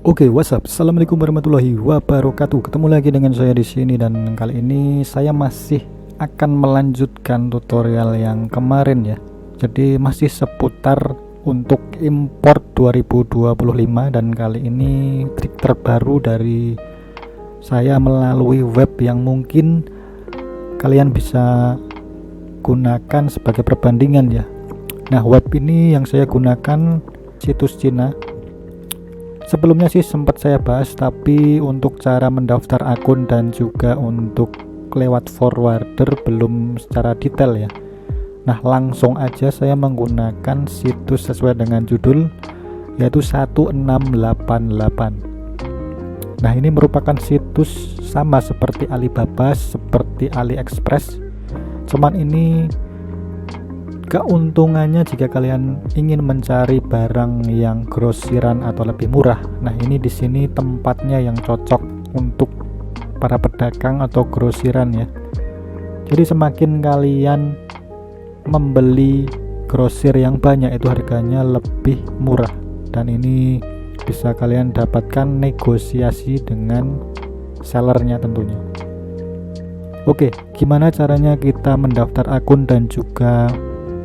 Oke, WhatsApp. Assalamualaikum warahmatullahi wabarakatuh. Ketemu lagi dengan saya di sini dan kali ini saya masih akan melanjutkan tutorial yang kemarin ya. Jadi masih seputar untuk import 2025 dan kali ini trik terbaru dari saya melalui web yang mungkin kalian bisa gunakan sebagai perbandingan ya. Nah, web ini yang saya gunakan situs Cina. Sebelumnya sih sempat saya bahas, tapi untuk cara mendaftar akun dan juga untuk lewat forwarder belum secara detail ya. Nah, langsung aja saya menggunakan situs sesuai dengan judul, yaitu 1688. Nah, ini merupakan situs sama seperti Alibaba, seperti AliExpress. Cuman ini keuntungannya jika kalian ingin mencari barang yang grosiran atau lebih murah. Nah, ini di sini tempatnya yang cocok untuk para pedagang atau grosiran ya. Jadi semakin kalian membeli grosir yang banyak, itu harganya lebih murah, dan ini bisa kalian dapatkan negosiasi dengan sellernya tentunya. Oke, gimana caranya kita mendaftar akun dan juga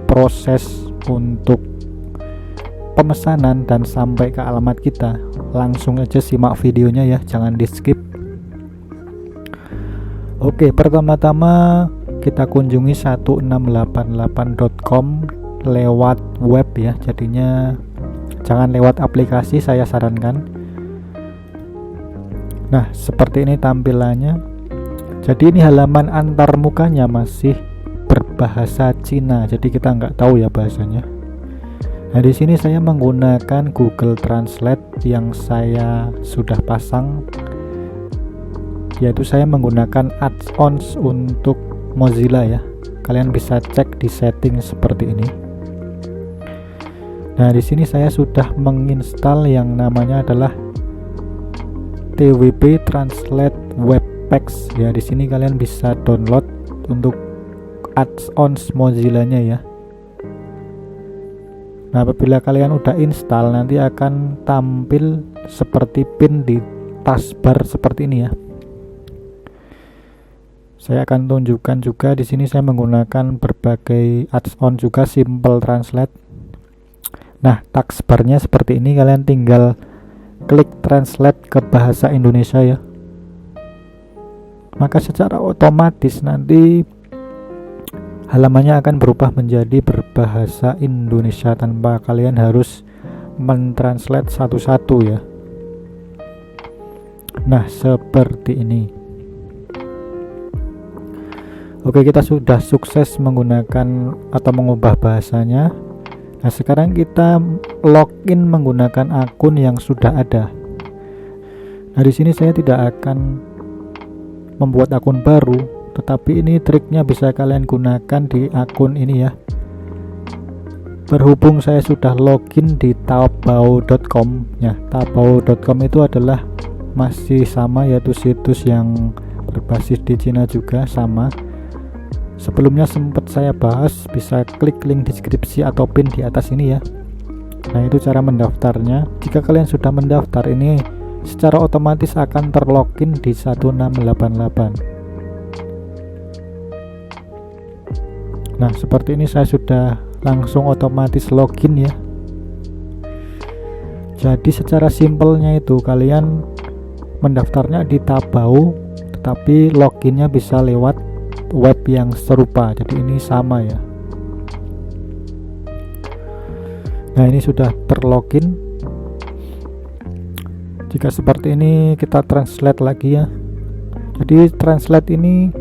proses untuk pemesanan dan sampai ke alamat kita? Langsung aja simak videonya ya, jangan di skip. Oke, pertama-tama kita kunjungi 1688.com lewat web ya, jadinya jangan lewat aplikasi, saya sarankan. Nah, seperti ini tampilannya. Jadi ini halaman antarmukanya masih berbahasa Cina, jadi kita nggak tahu ya bahasanya. Nah, di sini saya menggunakan Google Translate yang saya sudah pasang, yaitu saya menggunakan add-ons untuk Mozilla ya. Kalian bisa cek di setting seperti ini. Nah, di sini saya sudah menginstal yang namanya adalah TWP Translate Web Packs ya. Di sini kalian bisa download untuk add-ons Mozilla-nya ya. Nah, apabila kalian udah install, nanti akan tampil seperti pin di taskbar seperti ini ya. Saya akan tunjukkan juga di sini saya menggunakan berbagai add-on juga, Simple Translate. Nah, taskbarnya seperti ini, kalian tinggal klik translate ke bahasa Indonesia ya. Maka secara otomatis nanti halamannya akan berubah menjadi berbahasa Indonesia tanpa kalian harus mentranslate satu-satu ya. Nah, seperti ini. Oke, kita sudah sukses menggunakan atau mengubah bahasanya. Nah, sekarang kita login menggunakan akun yang sudah ada. Nah, di sini saya tidak akan membuat akun baru, tetapi ini triknya bisa kalian gunakan di akun ini ya. Berhubung saya sudah login di taobao.com ya. Taobao.com itu adalah masih sama, yaitu situs yang berbasis di Cina juga sama. Sebelumnya sempat saya bahas, bisa klik link deskripsi atau pin di atas ini ya. Nah, itu cara mendaftarnya. Jika kalian sudah mendaftar, ini secara otomatis akan terlogin di 1688. Nah, seperti ini saya sudah langsung otomatis login ya. Jadi secara simpelnya itu kalian mendaftarnya di Taobao, tetapi loginnya bisa lewat web yang serupa. Jadi ini sama ya. Nah, ini sudah terlogin. Jika seperti ini, kita translate lagi ya. Jadi translate ini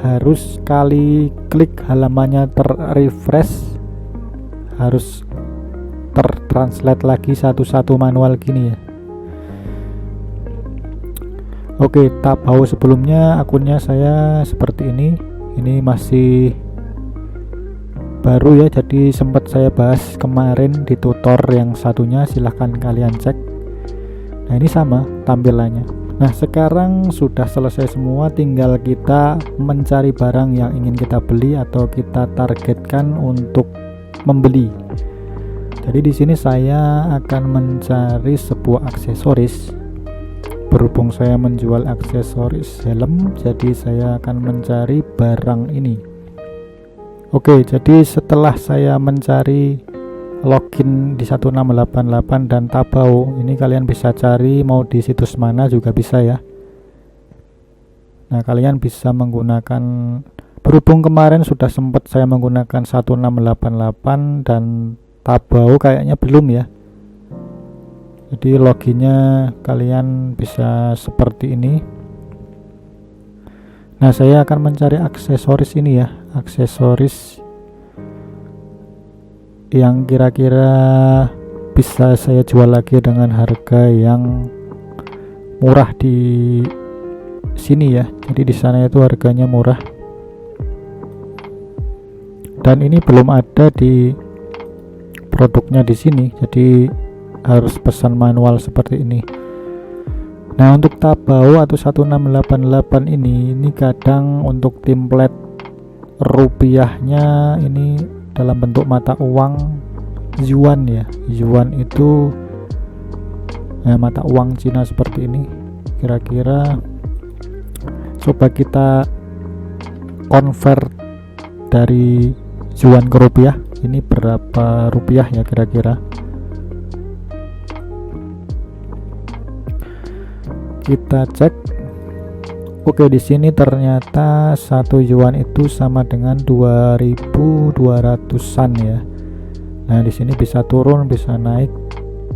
harus kali klik halamannya terrefresh, harus tertranslate lagi satu-satu manual gini ya. Oke, Taobao sebelumnya akunnya saya seperti ini. Ini masih baru ya, jadi sempat saya bahas kemarin di tutor yang satunya, silahkan kalian cek. Nah, ini sama tampilannya. Nah, sekarang sudah selesai semua, tinggal kita mencari barang yang ingin kita beli atau kita targetkan untuk membeli. Jadi di sini saya akan mencari sebuah aksesoris. Berhubung saya menjual aksesoris helm, jadi saya akan mencari barang ini. Oke, jadi setelah saya mencari login di 1688 dan Tabao, ini kalian bisa cari mau di situs mana juga bisa ya. Nah, kalian bisa menggunakan, berhubung kemarin sudah sempat saya menggunakan 1688 dan Tabao kayaknya belum ya. Jadi loginnya kalian bisa seperti ini. Nah, saya akan mencari aksesoris ini ya, aksesoris yang kira-kira bisa saya jual lagi dengan harga yang murah di sini ya. Jadi di sana itu harganya murah. Dan ini belum ada di produknya di sini. Jadi harus pesan manual seperti ini. Nah, untuk Tabao atau 1688 ini kadang untuk template rupiahnya ini dalam bentuk mata uang yuan ya. Yuan itu mata uang Cina seperti ini. Kira-kira coba kita convert dari yuan ke rupiah. Ini berapa rupiah ya kira-kira? Kita cek. Oke, di sini ternyata 1 yuan itu sama dengan 2.200-an ya. Nah, di sini bisa turun, bisa naik.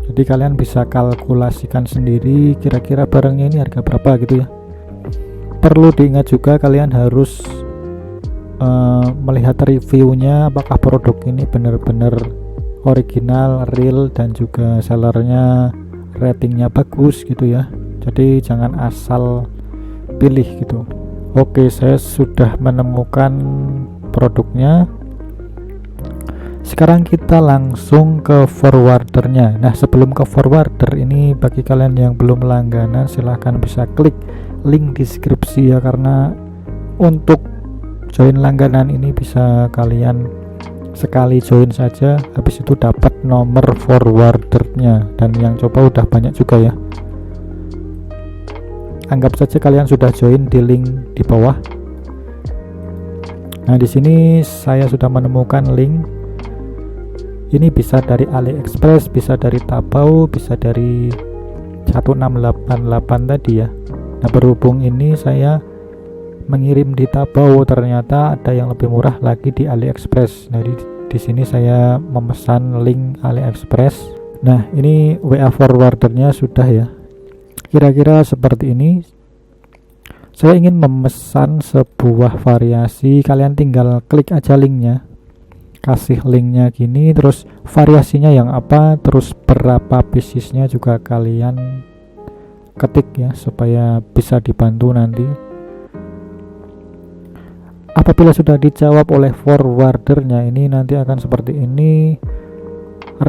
Jadi kalian bisa kalkulasikan sendiri kira-kira barangnya ini harga berapa gitu ya. Perlu diingat juga kalian harus melihat reviewnya, apakah produk ini benar-benar original, real, dan juga sellernya ratingnya bagus gitu ya. Jadi jangan asal pilih gitu. Oke, saya sudah menemukan produknya. Sekarang kita langsung ke forwardernya. Nah, sebelum ke forwarder ini, bagi kalian yang belum langganan silahkan bisa klik link deskripsi ya, karena untuk join langganan ini bisa kalian sekali join saja, habis itu dapat nomor forwardernya, dan yang coba udah banyak juga ya. Anggap saja kalian sudah join di link di bawah. Nah, di sini saya sudah menemukan link. Ini bisa dari AliExpress, bisa dari Tabao, bisa dari 1688 tadi ya. Nah, berhubung ini saya mengirim di Tabao, ternyata ada yang lebih murah lagi di AliExpress. Nah, di sini saya memesan link AliExpress. Nah, ini WA forwardernya sudah ya. Kira-kira seperti ini. Saya ingin memesan sebuah variasi, kalian tinggal klik aja linknya, kasih linknya gini, terus variasinya yang apa, terus berapa piecesnya juga kalian ketik ya, supaya bisa dibantu nanti. Apabila sudah dijawab oleh forwardernya, ini nanti akan seperti ini,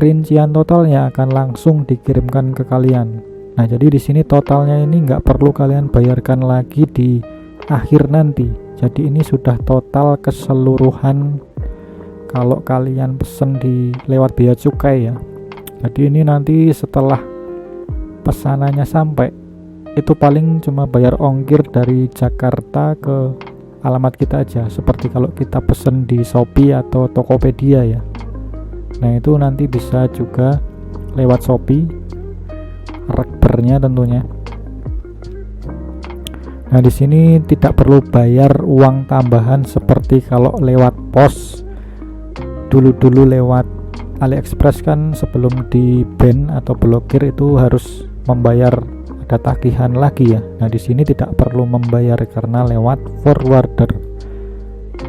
rincian totalnya akan langsung dikirimkan ke kalian. Nah, jadi di sini totalnya ini nggak perlu kalian bayarkan lagi di akhir nanti. Jadi ini sudah total keseluruhan kalau kalian pesen di lewat bea cukai ya. Jadi ini nanti setelah pesanannya sampai, itu paling cuma bayar ongkir dari Jakarta ke alamat kita aja, seperti kalau kita pesen di Shopee atau Tokopedia ya. Nah, itu nanti bisa juga lewat Shopee, rekbernya tentunya. Nah, di sini tidak perlu bayar uang tambahan seperti kalau lewat pos. Dulu lewat AliExpress kan sebelum di ban atau blokir itu harus membayar, ada tagihan lagi ya. Nah, di sini tidak perlu membayar karena lewat forwarder.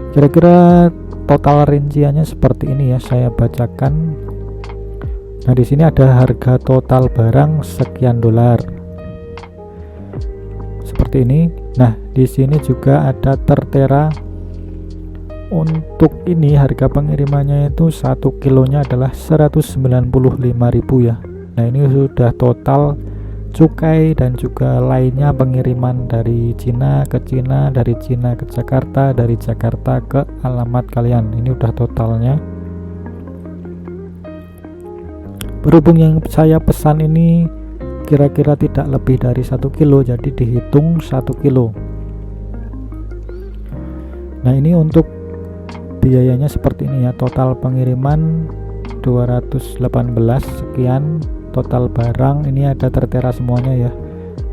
Kira-kira total rinciannya seperti ini ya, saya bacakan. Nah, di sini ada harga total barang sekian dolar. Seperti ini. Nah, di sini juga ada tertera. Untuk ini harga pengirimannya itu 1 kilonya adalah 195.000 ya. Nah, ini sudah total cukai dan juga lainnya pengiriman dari Cina ke Cina, dari Cina ke Jakarta, dari Jakarta ke alamat kalian. Ini udah totalnya. Berhubung yang saya pesan ini kira-kira tidak lebih dari 1 kilo, jadi dihitung 1 kilo. Nah, ini untuk biayanya seperti ini ya. Total pengiriman 218 sekian, total barang ini ada tertera semuanya ya.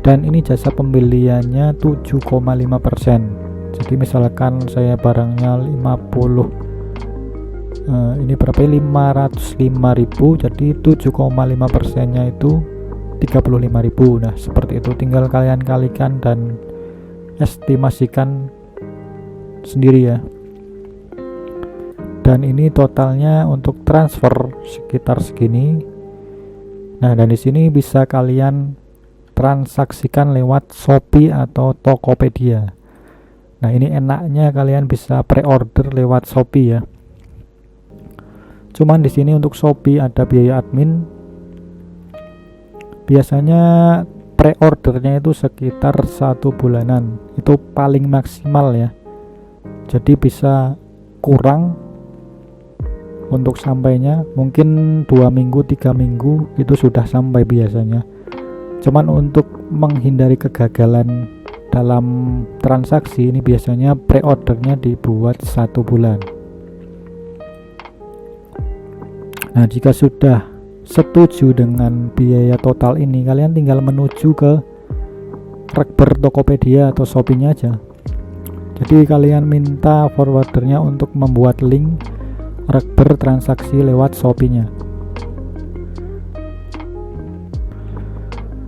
Dan ini jasa pembeliannya 7,5%. Jadi misalkan saya barangnya 50, ini berapa ya, 505.000, jadi 7,5%-nya itu 35.000. Nah, seperti itu, tinggal kalian kalikan dan estimasikan sendiri ya. Dan ini totalnya untuk transfer sekitar segini. Nah, dan di sini bisa kalian transaksikan lewat Shopee atau Tokopedia. Nah, ini enaknya kalian bisa pre-order lewat Shopee ya. Cuman di sini untuk Shopee ada biaya admin. Biasanya pre-ordernya itu sekitar 1 bulanan. Itu paling maksimal ya. Jadi bisa kurang untuk sampainya, mungkin 2 minggu 3 minggu itu sudah sampai biasanya. Cuman untuk menghindari kegagalan dalam transaksi ini biasanya pre-ordernya dibuat 1 bulan. Nah, jika sudah setuju dengan biaya total ini, kalian tinggal menuju ke Rekber Tokopedia atau Shopee-nya aja. Jadi kalian minta forwardernya untuk membuat link Rekber transaksi lewat Shopee-nya.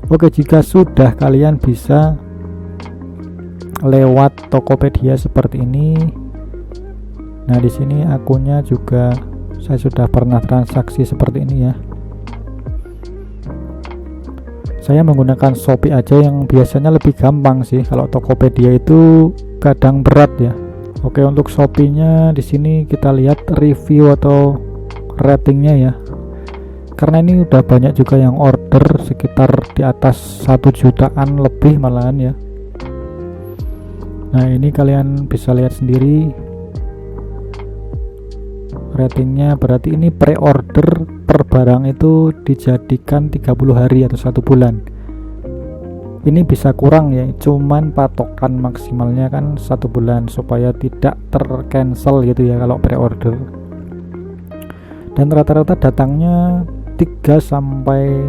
Oke, jika sudah, kalian bisa lewat Tokopedia seperti ini. Nah, di sini akunnya juga saya sudah pernah transaksi seperti ini ya. Saya menggunakan Shopee aja yang biasanya lebih gampang sih. Kalau Tokopedia itu kadang berat ya. Oke, untuk Shopee-nya di sini kita lihat review atau ratingnya ya. Karena ini udah banyak juga yang order, sekitar di atas 1 jutaan lebih malahan ya. Nah, ini kalian bisa lihat sendiri ratingnya. Berarti ini pre-order per barang itu dijadikan 30 hari atau 1 bulan. Ini bisa kurang ya, cuman patokan maksimalnya kan 1 bulan supaya tidak tercancel gitu ya kalau pre-order. Dan rata-rata datangnya 3 sampai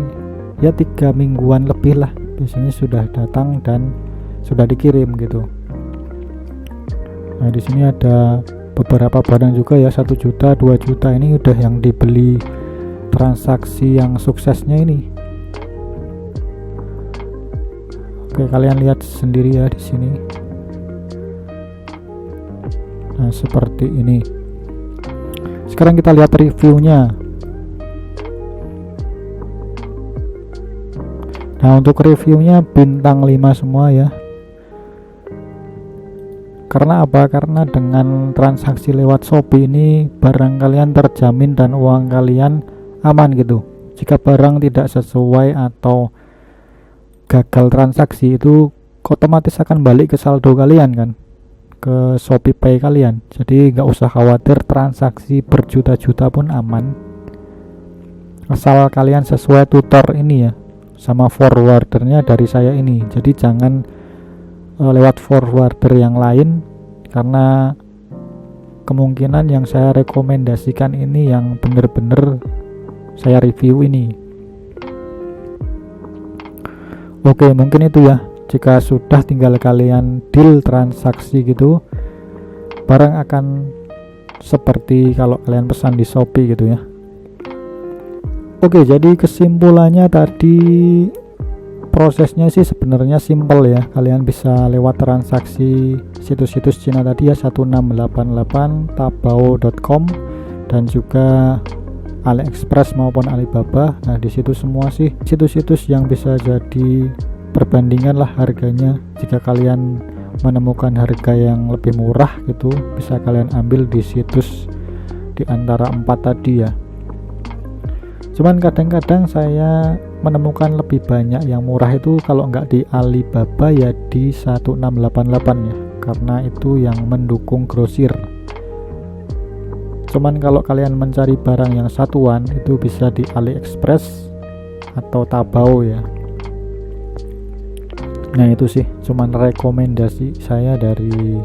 ya 3 mingguan lebih lah biasanya sudah datang dan sudah dikirim gitu. Nah, di sini ada beberapa barang juga ya, 1 juta 2 juta ini udah yang dibeli transaksi yang suksesnya ini. Oke, kalian lihat sendiri ya di sini. Nah, seperti ini. Sekarang kita lihat reviewnya. Nah, untuk reviewnya bintang 5 semua ya. Karena apa? Karena dengan transaksi lewat Shopee ini barang kalian terjamin dan uang kalian aman gitu. Jika barang tidak sesuai atau gagal transaksi itu otomatis akan balik ke saldo kalian kan, ke Shopee Pay kalian. Jadi nggak usah khawatir, transaksi berjuta-juta pun aman asal kalian sesuai tutor ini ya, sama forwardernya dari saya ini. Jadi jangan lewat forwarder yang lain, karena kemungkinan yang saya rekomendasikan ini yang bener-bener saya review ini. Oke, mungkin itu ya. Jika sudah, tinggal kalian deal transaksi gitu, barang akan seperti kalau kalian pesan di Shopee gitu ya. Oke, jadi kesimpulannya tadi prosesnya sih sebenarnya simple ya. Kalian bisa lewat transaksi situs-situs Cina tadi ya, 1688, Taobao.com, dan juga AliExpress maupun Alibaba. Nah, di situ semua sih situs-situs yang bisa jadi perbandingan lah harganya. Jika kalian menemukan harga yang lebih murah gitu, bisa kalian ambil di situs di antara 4 tadi ya. Cuman kadang-kadang saya menemukan lebih banyak yang murah itu kalau nggak di Alibaba ya di 1688 ya, karena itu yang mendukung grosir. Cuman kalau kalian mencari barang yang satuan itu bisa di AliExpress atau Taobao ya. Nah itu sih cuman rekomendasi saya dari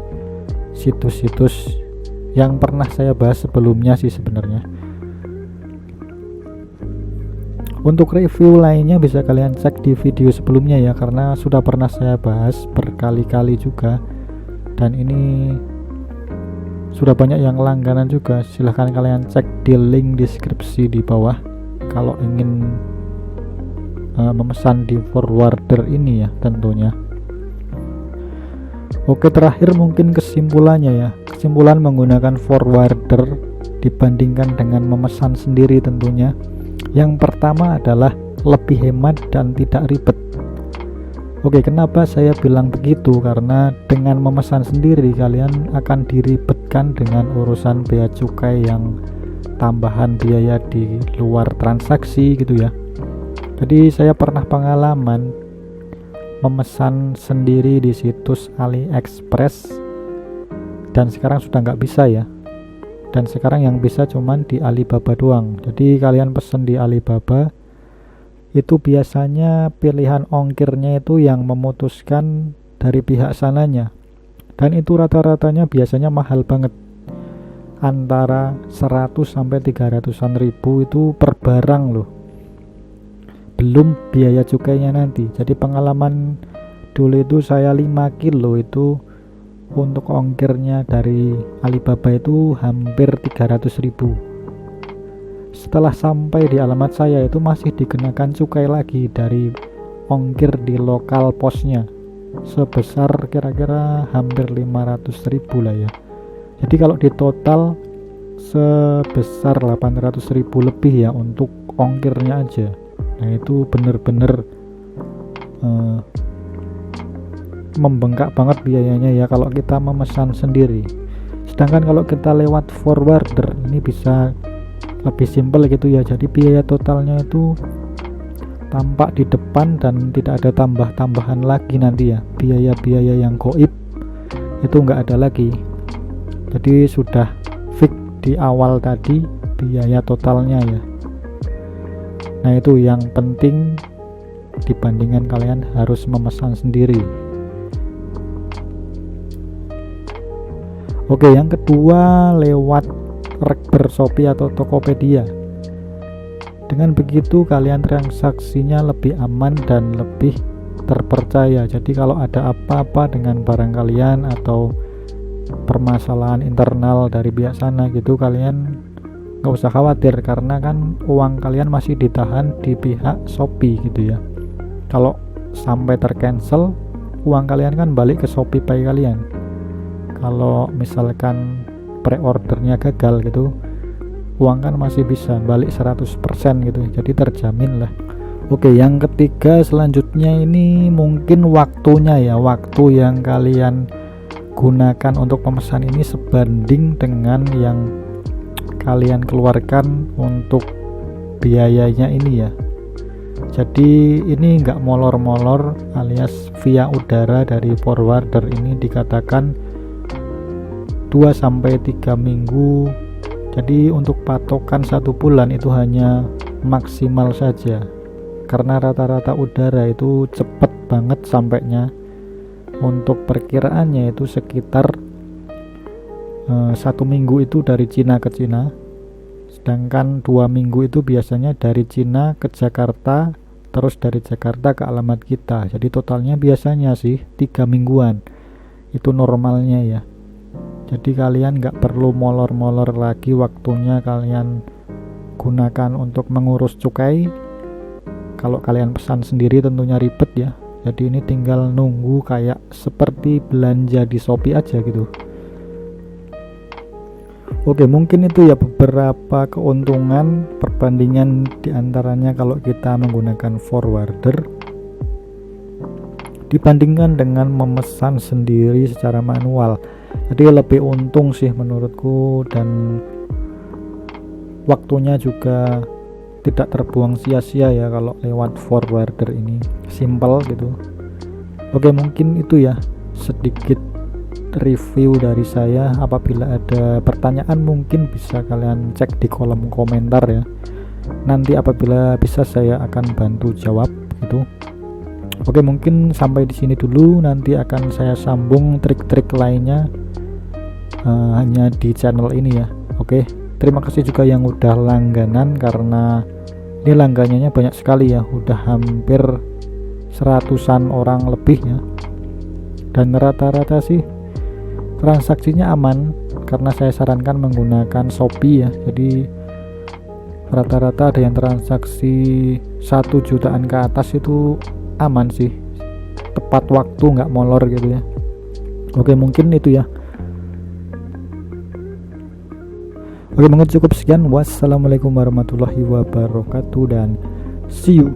situs-situs yang pernah saya bahas sebelumnya sih sebenarnya. Untuk review lainnya bisa kalian cek di video sebelumnya ya, karena sudah pernah saya bahas berkali-kali juga, dan ini sudah banyak yang langganan juga. Silahkan kalian cek di link deskripsi di bawah kalau ingin memesan di forwarder ini ya tentunya. Oke, terakhir mungkin kesimpulannya ya. Kesimpulan menggunakan forwarder dibandingkan dengan memesan sendiri tentunya. Yang pertama adalah lebih hemat dan tidak ribet. Oke, kenapa saya bilang begitu? Karena dengan memesan sendiri kalian akan diribetkan dengan urusan bea cukai yang tambahan biaya di luar transaksi gitu ya. Jadi saya pernah pengalaman memesan sendiri di situs AliExpress dan sekarang sudah nggak bisa ya. Dan sekarang yang bisa cuman di Alibaba doang. Jadi kalian pesen di Alibaba itu biasanya pilihan ongkirnya itu yang memutuskan dari pihak sananya, dan itu rata-ratanya biasanya mahal banget, antara 100 sampai 300-an ribu itu per barang loh, belum biaya cukainya nanti. Jadi pengalaman dulu itu saya 5 kilo itu untuk ongkirnya dari Alibaba itu hampir 300.000. Setelah sampai di alamat saya itu masih dikenakan cukai lagi dari ongkir di lokal posnya sebesar kira-kira hampir 500.000 lah ya. Jadi kalau di total sebesar 800.000 lebih ya untuk ongkirnya aja. Nah itu bener-bener membengkak banget biayanya ya kalau kita memesan sendiri. Sedangkan kalau kita lewat forwarder ini bisa lebih simpel gitu ya. Jadi biaya totalnya itu tampak di depan dan tidak ada tambah-tambahan lagi nanti ya. Biaya-biaya yang goib itu nggak ada lagi. Jadi sudah fix di awal tadi biaya totalnya ya. Nah itu yang penting dibandingkan kalian harus memesan sendiri. Oke, yang kedua lewat Rekber Shopee atau Tokopedia. Dengan begitu kalian transaksinya lebih aman dan lebih terpercaya. Jadi kalau ada apa-apa dengan barang kalian atau permasalahan internal dari pihak sana gitu, kalian nggak usah khawatir karena kan uang kalian masih ditahan di pihak Shopee gitu ya. Kalau sampai tercancel, uang kalian kan balik ke Shopee Pay kalian. Kalau misalkan pre-ordernya gagal gitu, uang kan masih bisa balik 100% gitu, jadi terjamin lah. Oke, yang ketiga selanjutnya ini mungkin waktunya ya. Waktu yang kalian gunakan untuk pemesan ini sebanding dengan yang kalian keluarkan untuk biayanya ini ya. Jadi ini nggak molor-molor alias via udara dari forwarder ini dikatakan 2-3 minggu. Jadi untuk patokan 1 bulan itu hanya maksimal saja, karena rata-rata udara itu cepet banget sampainya. Untuk perkiraannya itu sekitar 1 minggu itu dari Cina ke Cina, sedangkan 2 minggu itu biasanya dari Cina ke Jakarta, terus dari Jakarta ke alamat kita. Jadi totalnya biasanya sih 3 mingguan itu normalnya ya. Jadi kalian nggak perlu molor-molor lagi waktunya kalian gunakan untuk mengurus cukai. Kalau kalian pesan sendiri tentunya ribet ya. Jadi ini tinggal nunggu kayak seperti belanja di Shopee aja gitu. Oke, mungkin itu ya beberapa keuntungan perbandingan diantaranya kalau kita menggunakan forwarder dibandingkan dengan memesan sendiri secara manual. Jadi lebih untung sih menurutku, dan waktunya juga tidak terbuang sia-sia ya kalau lewat forwarder ini, simple gitu. Oke, mungkin itu ya sedikit review dari saya. Apabila ada pertanyaan mungkin bisa kalian cek di kolom komentar ya. Nanti apabila bisa saya akan bantu jawab gitu. Oke, mungkin sampai di sini dulu. Nanti akan saya sambung trik-trik lainnya hanya di channel ini ya. Oke, terima kasih juga yang udah langganan, karena ini langganannya banyak sekali ya, udah hampir 100-an orang lebih ya. Dan rata-rata sih transaksinya aman, karena saya sarankan menggunakan Shopee ya. Jadi rata-rata ada yang transaksi 1 jutaan ke atas itu aman sih, tepat waktu, nggak molor gitu ya. Oke, mungkin itu ya. Oke, mungkin cukup sekian. Wassalamualaikum warahmatullahi wabarakatuh dan see you.